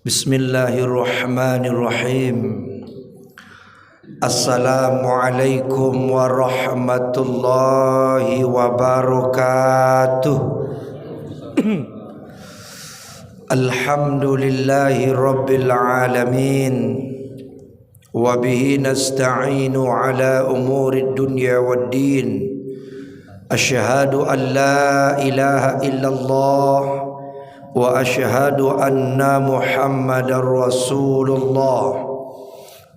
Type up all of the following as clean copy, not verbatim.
Bismillahirrahmanirrahim. Assalamualaikum warahmatullahi wabarakatuh. Alhamdulillahi rabbil alamin. Wa bihi nasta'inu ala umuri dunya waddin. Asyhadu an la ilaha illallah wa asyhadu anna Muhammadar Rasulullah.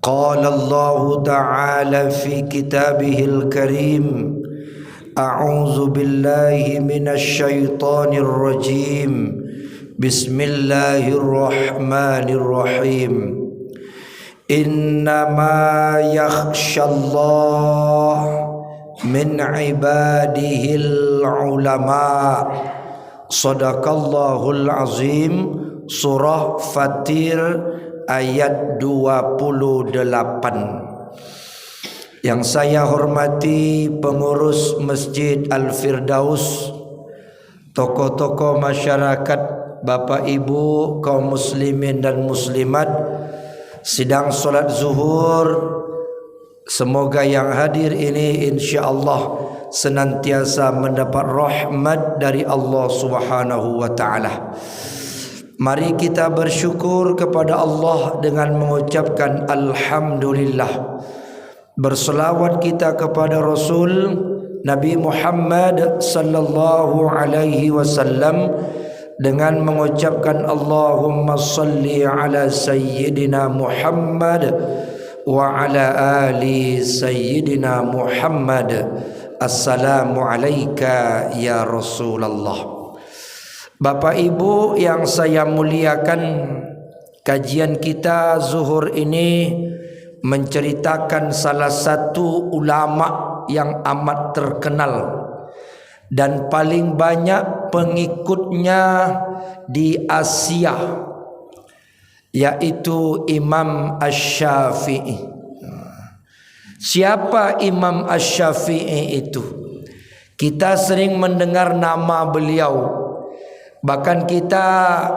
Qala Allah Ta'ala fi kitabihil karim, a'udzu billahi minasy syaithanir rajim. Bismillahirrahmanirrahim. Innama yakhshallah min ibadihil ulama. Sadaqallahul azim. Surah Fatir ayat 28. Yang saya hormati pengurus Masjid Al-Firdaus, tokoh-tokoh masyarakat, Bapak Ibu, kaum muslimin dan muslimat, sidang solat zuhur, semoga yang hadir ini insya-Allah senantiasa mendapat rahmat dari Allah Subhanahu wa taala. Mari kita bersyukur kepada Allah dengan mengucapkan alhamdulillah. Berselawat kita kepada Rasul Nabi Muhammad sallallahu alaihi wasallam dengan mengucapkan Allahumma salli ala sayyidina Muhammad wa ala ali sayyidina Muhammad. Assalamualaikum ya Rasulullah. Bapak Ibu yang saya muliakan, kajian kita zuhur ini menceritakan salah satu ulama yang amat terkenal dan paling banyak pengikutnya di Asia, yaitu Imam Asy-Syafi'i. Siapa Imam Asy-Syafi'i itu? Kita sering mendengar nama beliau. Bahkan kita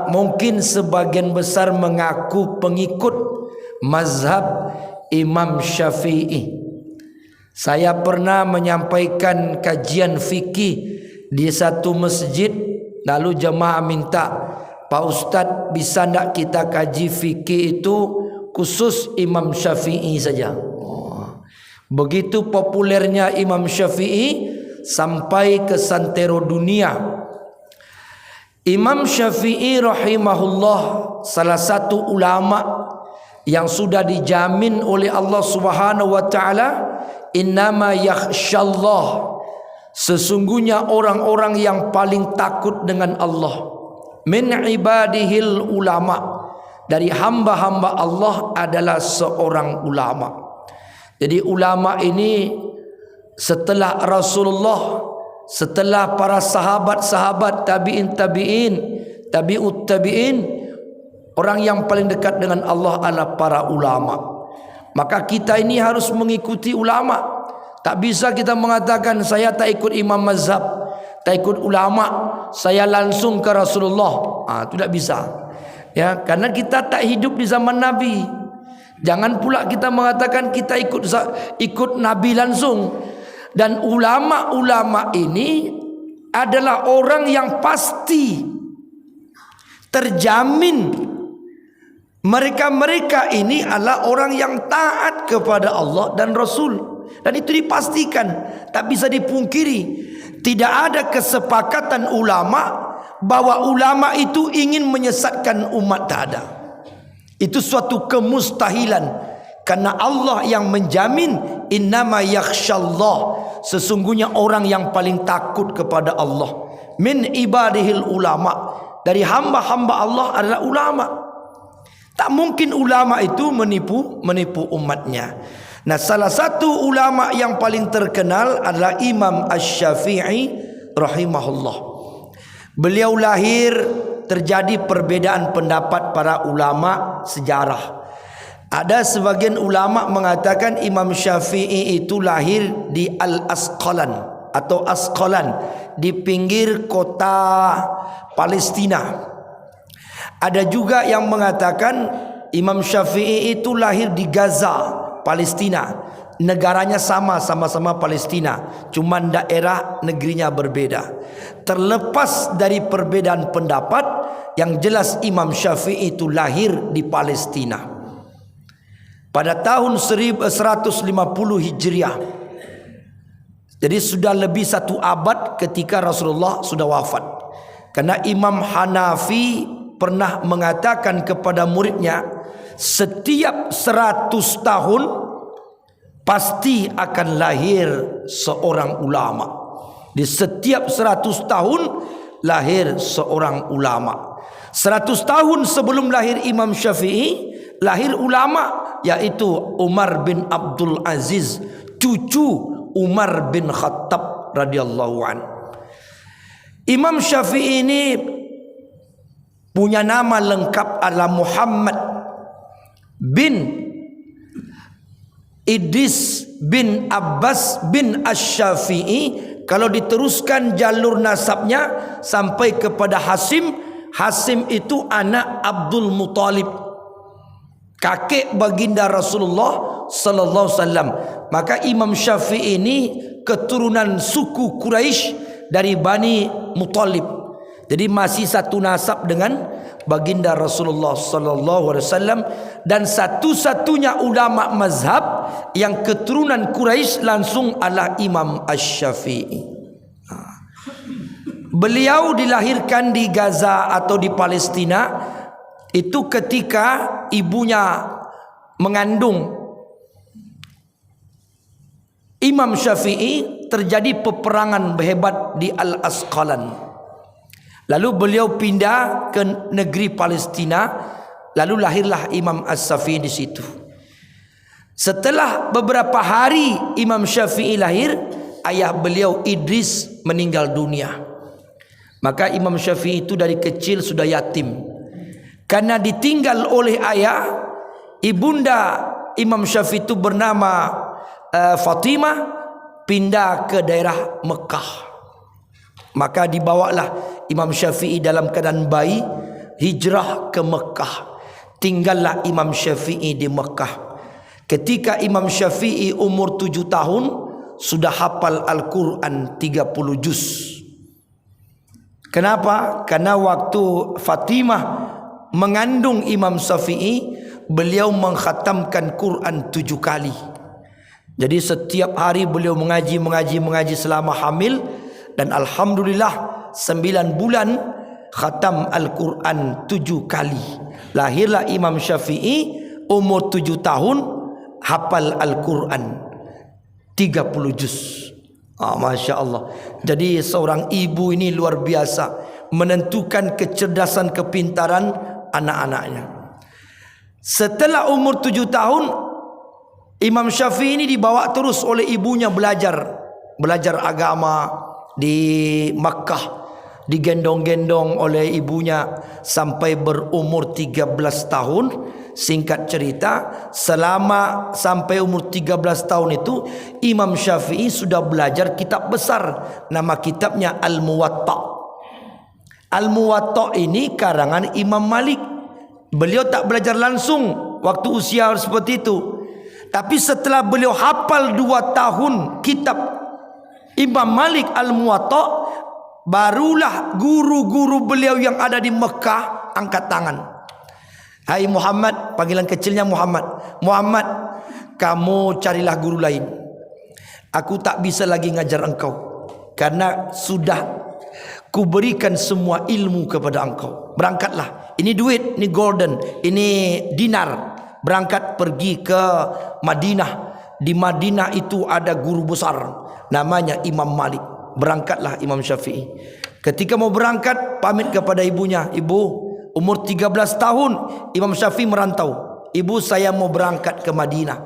mungkin sebagian besar mengaku pengikut mazhab Imam Syafi'i. Saya pernah menyampaikan kajian fikih di satu masjid, lalu jemaah minta, Pak Ustadz bisa tak kita kaji fikih itu khusus Imam Syafi'i saja. Begitu populernya Imam Syafi'i sampai ke santero dunia. Imam Syafi'i rahimahullah salah satu ulama yang sudah dijamin oleh Allah Subhanahu wa taala, innama yakhshallah, sesungguhnya orang-orang yang paling takut dengan Allah, min ibadihil ulama, dari hamba-hamba Allah adalah seorang ulama. Jadi ulama ini setelah Rasulullah, setelah para sahabat-sahabat, tabi'in, tabi'ut tabi'in, orang yang paling dekat dengan Allah adalah para ulama. Maka kita ini harus mengikuti ulama. Tak bisa kita mengatakan saya tak ikut imam mazhab, tak ikut ulama, saya langsung ke Rasulullah. Itu tak bisa. Ya, karena kita tak hidup di zaman Nabi. Jangan pula kita mengatakan kita ikut Nabi langsung. Dan ulama-ulama ini adalah orang yang pasti terjamin mereka ini adalah orang yang taat kepada Allah dan Rasul. Dan itu dipastikan, tak bisa dipungkiri. Tidak ada kesepakatan ulama bahwa ulama itu ingin menyesatkan umat, tak ada. Itu suatu kemustahilan, karena Allah yang menjamin innama yakhshallah, sesungguhnya orang yang paling takut kepada Allah, min ibadihil ulama, dari hamba-hamba Allah adalah ulama. Tak mungkin ulama itu menipu umatnya. Nah, salah satu ulama yang paling terkenal adalah Imam Asy-Syafi'i rahimahullah. Beliau lahir, terjadi perbedaan pendapat para ulama sejarah. Ada sebagian ulama mengatakan Imam Syafi'i itu lahir di Al-Asqalan atau Asqalan, di pinggir kota Palestina. Ada juga yang mengatakan Imam Syafi'i itu lahir di Gaza, Palestina. Negaranya sama-sama Palestina, cuman daerah negerinya berbeda. Terlepas dari perbedaan pendapat, yang jelas Imam Syafi'i itu lahir di Palestina pada tahun 1150 Hijriah. Jadi sudah lebih 1 abad ketika Rasulullah sudah wafat. Karena Imam Hanafi pernah mengatakan kepada muridnya, setiap 100 tahun pasti akan lahir seorang ulama. Di setiap 100 tahun lahir seorang ulama. 100 tahun sebelum lahir Imam Syafi'i, lahir ulama, yaitu Umar bin Abdul Aziz, cucu Umar bin Khattab radhiyallahu an. Imam Syafi'i ini punya nama lengkap adalah Muhammad bin Idris bin Abbas bin Asy-Syafi'i. Kalau diteruskan jalur nasabnya sampai kepada Hasim, Hasim itu anak Abdul Muthalib, kakek baginda Rasulullah sallallahu alaihi wasallam. Maka Imam Syafi'i ini keturunan suku Quraisy dari Bani Muthalib. Jadi masih satu nasab dengan baginda Rasulullah sallallahu alaihi wasallam, dan satu-satunya ulama mazhab yang keturunan Quraisy langsung adalah Imam Asy-Syafi'i. Beliau dilahirkan di Gaza atau di Palestina itu ketika ibunya mengandung Imam Syafi'i. Terjadi peperangan hebat di Al-Asqalan. Lalu beliau pindah ke negeri Palestina, lalu lahirlah Imam As-Syafi'i di situ. Setelah beberapa hari Imam Syafi'i lahir, ayah beliau Idris meninggal dunia. Maka Imam Syafi'i itu dari kecil sudah yatim. Karena ditinggal oleh ayah, ibunda Imam Syafi'i itu bernama Fatimah, pindah ke daerah Mekah. Maka dibawalah Imam Syafi'i dalam keadaan bayi, hijrah ke Mekah. Tinggallah Imam Syafi'i di Mekah. Ketika Imam Syafi'i umur 7 tahun, sudah hafal Al-Quran 30 juz. Kenapa? Karena waktu Fatimah mengandung Imam Syafi'i, beliau mengkhatamkan Quran 7 kali. Jadi setiap hari beliau mengaji selama hamil. Dan Alhamdulillah 9 bulan khatam Al-Quran 7 kali. Lahirlah Imam Syafi'i umur 7 tahun, hafal Al-Quran 30 juz. Masya Allah. Jadi seorang ibu ini luar biasa menentukan kecerdasan kepintaran anak-anaknya. Setelah umur 7 tahun, Imam Syafi'i ini dibawa terus oleh ibunya belajar agama di Makkah, digendong-gendong oleh ibunya sampai berumur 13 tahun. Singkat cerita, selama sampai umur 13 tahun itu Imam Syafi'i sudah belajar kitab besar, nama kitabnya Al-Muwatta. Al-Muwatta ini karangan Imam Malik. Beliau tak belajar langsung waktu usia seperti itu, tapi setelah beliau hafal 2 tahun kitab Imam Malik Al-Muwatta, barulah guru-guru beliau yang ada di Mekah angkat tangan. Hai Muhammad, panggilan kecilnya Muhammad. Muhammad, kamu carilah guru lain. Aku tak bisa lagi ngajar engkau, karena sudah kuberikan semua ilmu kepada engkau. Berangkatlah. Ini duit, ini golden, ini dinar. Berangkat pergi ke Madinah. Di Madinah itu ada guru besar, namanya Imam Malik. Berangkatlah Imam Syafi'i. Ketika mau berangkat, pamit kepada ibunya. Ibu, umur 13 tahun Imam Syafi'i merantau. Ibu, saya mau berangkat ke Madinah,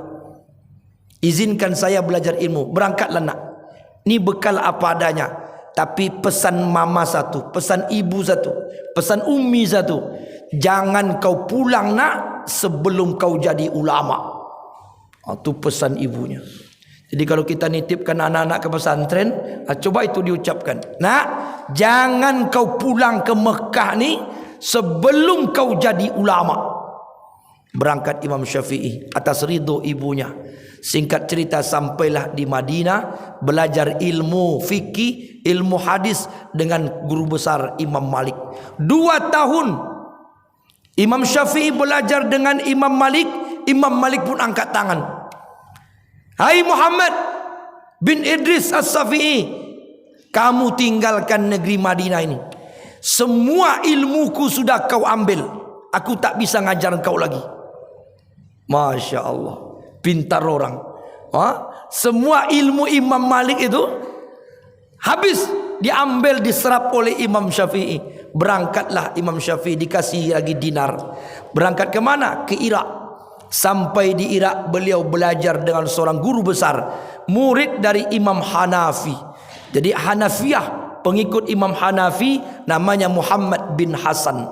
izinkan saya belajar ilmu. Berangkatlah nak. Ini bekal apa adanya, tapi pesan mama satu, pesan ibu satu, pesan ummi satu. Jangan kau pulang nak sebelum kau jadi ulama. Itu pesan ibunya. Jadi kalau kita nitipkan anak-anak ke pesantren, coba itu diucapkan. Nak, jangan kau pulang ke Mekah ni sebelum kau jadi ulama. Berangkat Imam Syafi'i atas ridho ibunya. Singkat cerita, sampailah di Madinah, belajar ilmu fikih, ilmu hadis dengan guru besar Imam Malik. 2 tahun Imam Syafi'i belajar dengan Imam Malik. Imam Malik pun angkat tangan. Hai Muhammad bin Idris As-Syafi'i, kamu tinggalkan negeri Madinah ini. Semua ilmuku sudah kau ambil. Aku tak bisa ngajar kau lagi. Masya Allah, pintar orang. Semua ilmu Imam Malik itu habis diambil, diserap oleh Imam Syafi'i. Berangkatlah Imam Syafi'i, dikasih lagi dinar. Berangkat ke mana? Ke Irak. Sampai di Irak beliau belajar dengan seorang guru besar, murid dari Imam Hanafi. Jadi Hanafiyah, pengikut Imam Hanafi, namanya Muhammad bin Hasan.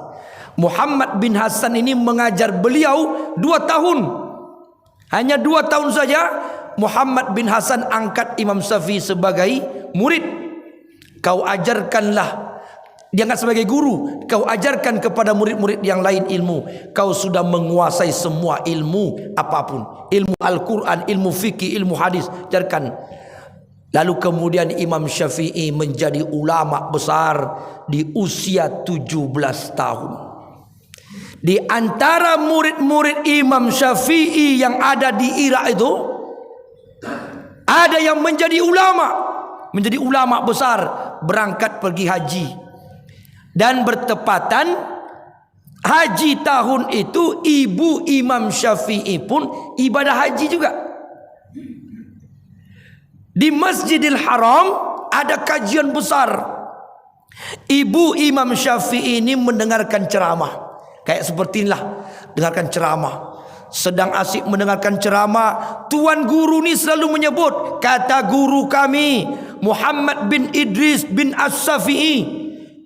Muhammad bin Hasan ini mengajar beliau 2 tahun. Hanya 2 tahun saja Muhammad bin Hasan angkat Imam Syafi'i sebagai murid. Kau ajarkanlah, diangkat sebagai guru, kau ajarkan kepada murid-murid yang lain ilmu. Kau sudah menguasai semua ilmu apapun, ilmu Al-Quran, ilmu fikih, ilmu hadis, ajarkan. Lalu kemudian Imam Syafi'i menjadi ulama besar di usia 17 tahun. Di antara murid-murid Imam Syafi'i yang ada di Irak itu, ada yang menjadi ulama besar, berangkat pergi haji. Dan bertepatan haji tahun itu, ibu Imam Syafi'i pun ibadah haji juga. Di Masjidil Haram ada kajian besar. Ibu Imam Syafi'i ini mendengarkan ceramah. Kayak seperti inilah, dengarkan ceramah. Sedang asik mendengarkan ceramah, tuan guru ni selalu menyebut, kata guru kami Muhammad bin Idris bin As-Syafi'i,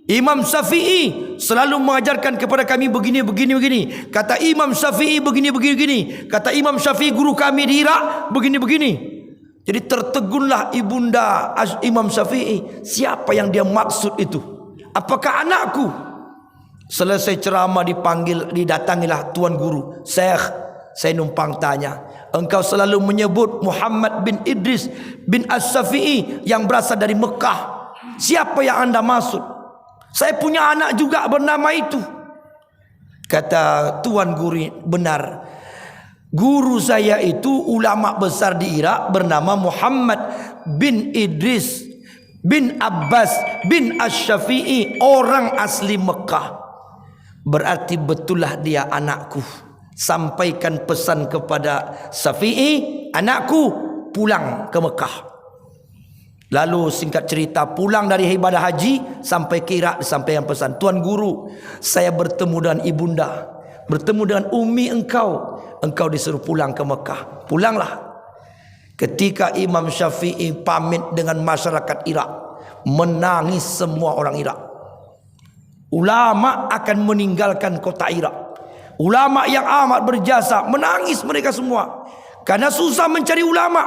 Imam Syafi'i selalu mengajarkan kepada kami begini. Kata Imam Syafi'i begini. Kata Imam Syafi'i guru kami di Irak begini. Jadi tertegunlah ibunda Imam Syafi'i. Siapa yang dia maksud itu? Apakah anakku? Selesai ceramah didatangilah tuan guru. Syekh, saya numpang tanya, engkau selalu menyebut Muhammad bin Idris bin As-Syafi'i yang berasal dari Mekah. Siapa yang anda maksud? Saya punya anak juga bernama itu. Kata tuan guru, benar. Guru saya itu ulama besar di Irak bernama Muhammad bin Idris bin Abbas bin Asy-Syafi'i, orang asli Mekah. Berarti betullah dia anakku. Sampaikan pesan kepada Syafi'i, anakku pulang ke Mekah. Lalu singkat cerita, pulang dari ibadah haji sampai ke Irak, disampaikan pesan, tuan guru, saya bertemu dengan ibunda, bertemu dengan umi engkau disuruh pulang ke Mekah. Pulanglah. Ketika Imam Syafi'i pamit dengan masyarakat Irak, menangis semua orang Irak. Ulama akan meninggalkan kota Irak. Ulama yang amat berjasa, menangis mereka semua. Karena susah mencari ulama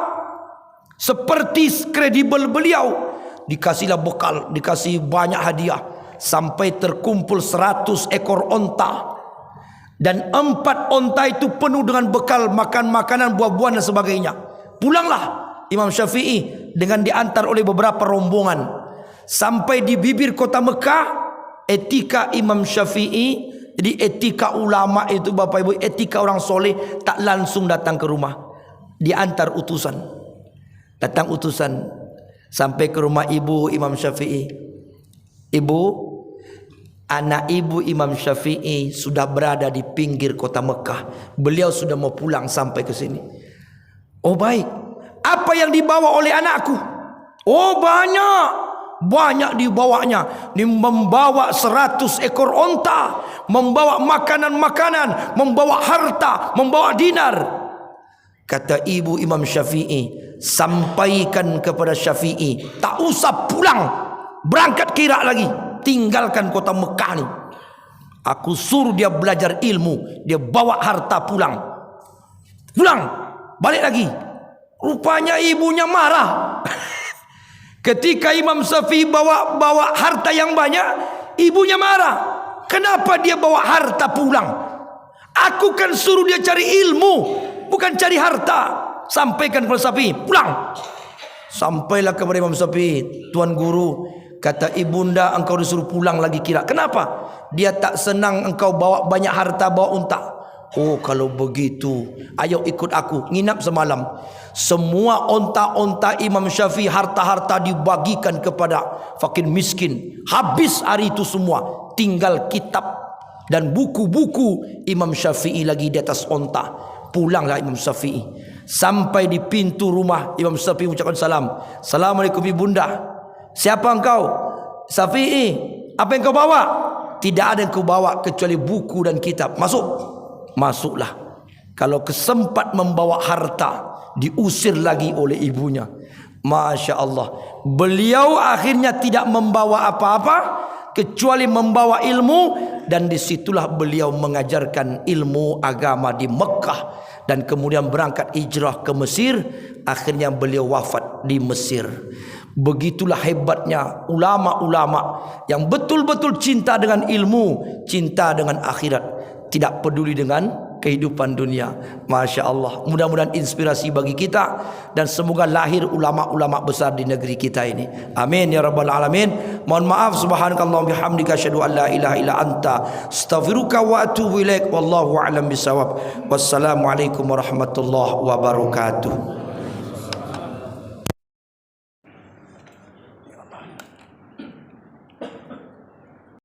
seperti kredibel beliau. Dikasihlah bekal, dikasih banyak hadiah. Sampai terkumpul 100 ekor onta. Dan 4 onta itu penuh dengan bekal, makan makanan, buah-buahan dan sebagainya. Pulanglah Imam Syafi'i dengan diantar oleh beberapa rombongan. Sampai di bibir kota Mekah, etika Imam Syafi'i, jadi etika ulama itu Bapak Ibu, etika orang soleh, tak langsung datang ke rumah, diantar utusan. Datang utusan sampai ke rumah ibu Imam Syafi'i. Ibu, anak ibu Imam Syafi'i sudah berada di pinggir kota Mekah. Beliau sudah mau pulang sampai ke sini. Oh baik, apa yang dibawa oleh anakku? Oh banyak dibawanya. Dia membawa 100 ekor onta, membawa makanan-makanan, membawa harta, membawa dinar. Kata ibu Imam Syafi'i, sampaikan kepada Syafi'i, tak usah pulang, berangkat ke Irak lagi, tinggalkan kota Mekah ni. Aku suruh dia belajar ilmu, dia bawa harta pulang, balik lagi. Rupanya ibunya marah. Ketika Imam Syafi'i bawa harta yang banyak, ibunya marah. Kenapa dia bawa harta pulang? Aku kan suruh dia cari ilmu, bukan cari harta. Sampaikan kepada Syafi'i, pulang. Sampailah kepada Imam Syafi'i, Tuan Guru, kata ibunda engkau disuruh pulang lagi kira. Kenapa? Dia tak senang engkau bawa banyak harta, bawa unta. Oh, kalau begitu, ayo ikut aku, nginap semalam. Semua onta-onta Imam Syafi'i, harta-harta dibagikan kepada fakir miskin. Habis hari itu semua. Tinggal kitab dan buku-buku Imam Syafi'i lagi di atas onta. Pulanglah Imam Syafi'i. Sampai di pintu rumah, Imam Syafi'i mengucapkan salam. Assalamualaikum ibunda. Siapa engkau? Syafi'i. Apa yang kau bawa? Tidak ada yang kau bawa kecuali buku dan kitab. Masuk. Masuklah. Kalau kesempat membawa harta, diusir lagi oleh ibunya. Masya Allah. Beliau akhirnya tidak membawa apa-apa kecuali membawa ilmu, dan disitulah beliau mengajarkan ilmu agama di Mekah, dan kemudian berangkat hijrah ke Mesir. Akhirnya beliau wafat di Mesir. Begitulah hebatnya ulama-ulama yang betul-betul cinta dengan ilmu, cinta dengan akhirat, tidak peduli dengan kehidupan dunia. Masya Allah. Mudah-mudahan inspirasi bagi kita, dan semoga lahir ulama-ulama besar di negeri kita ini. Amin ya rabbal alamin. Mohon maaf. Subhanakallahumma bihamdika asyhadu an la ilaha illa anta astaghfiruka wa atubu ilaik. Wallahu a'lam bisawab. Wassalamualaikum warahmatullahi wabarakatuh.